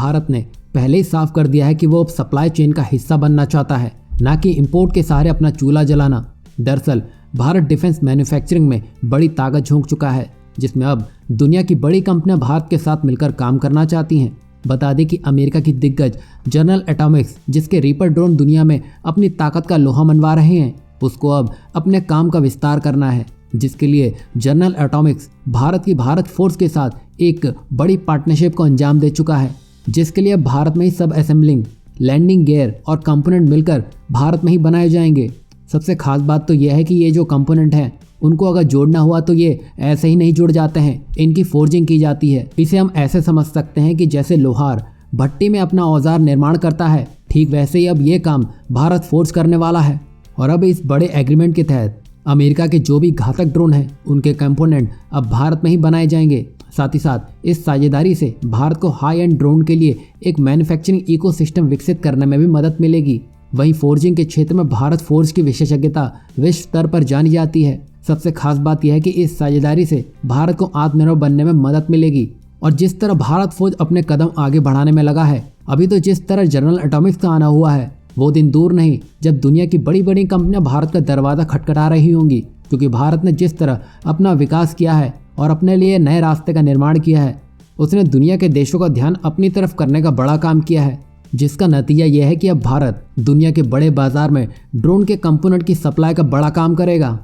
भारत ने पहले ही साफ कर दिया है कि वो अब सप्लाई चेन का हिस्सा बनना चाहता है, ना कि इंपोर्ट के सहारे अपना चूल्हा जलाना। दरअसल भारत डिफेंस मैन्युफैक्चरिंग में बड़ी ताकत झोंक चुका है, जिसमें अब दुनिया की बड़ी कंपनियां भारत के साथ मिलकर काम करना चाहती हैं। बता दें कि अमेरिका की दिग्गज जनरल एटॉमिक्स, जिसके रीपर ड्रोन दुनिया में अपनी ताकत का लोहा मनवा रहे हैं, उसको अब अपने काम का विस्तार करना है, जिसके लिए जनरल एटॉमिक्स भारत की भारत फोर्स के साथ एक बड़ी पार्टनरशिप को अंजाम दे चुका है, जिसके लिए भारत में ही सब असेंबलिंग, लैंडिंग गियर और कंपोनेंट मिलकर भारत में ही बनाए जाएंगे। सबसे खास बात तो यह है कि ये जो कंपोनेंट हैं उनको अगर जोड़ना हुआ तो ये ऐसे ही नहीं जुड़ जाते हैं, इनकी फोर्जिंग की जाती है। इसे हम ऐसे समझ सकते हैं कि जैसे लोहार भट्टी में अपना औजार निर्माण करता है, ठीक वैसे ही अब ये काम भारत फोर्स करने वाला है। और अब इस बड़े एग्रीमेंट के तहत अमेरिका के जो भी घातक ड्रोन हैं उनके कंपोनेंट अब भारत में ही बनाए जाएंगे। साथ ही साथ इस साझेदारी से भारत को हाई एंड ड्रोन के लिए एक मैन्युफैक्चरिंग इकोसिस्टम विकसित करने में भी मदद मिलेगी। वहीं फोर्जिंग के क्षेत्र में भारत फोर्स की विशेषज्ञता विश्व स्तर पर जानी जाती है। सबसे खास बात यह है कि इस साझेदारी से भारत को आत्मनिर्भर बनने में मदद मिलेगी। और जिस तरह भारत फौज अपने कदम आगे बढ़ाने में लगा है, अभी तो जिस तरह जनरल एटॉमिक्स का आना हुआ है, वो दिन दूर नहीं जब दुनिया की बड़ी बड़ी कंपनियां भारत का दरवाज़ा खटखटा रही होंगी, क्योंकि भारत ने जिस तरह अपना विकास किया है और अपने लिए नए रास्ते का निर्माण किया है, उसने दुनिया के देशों का ध्यान अपनी तरफ करने का बड़ा काम किया है, जिसका नतीजा यह है कि अब भारत दुनिया के बड़े बाजार में ड्रोन के कंपोनेंट की सप्लाई का बड़ा काम करेगा।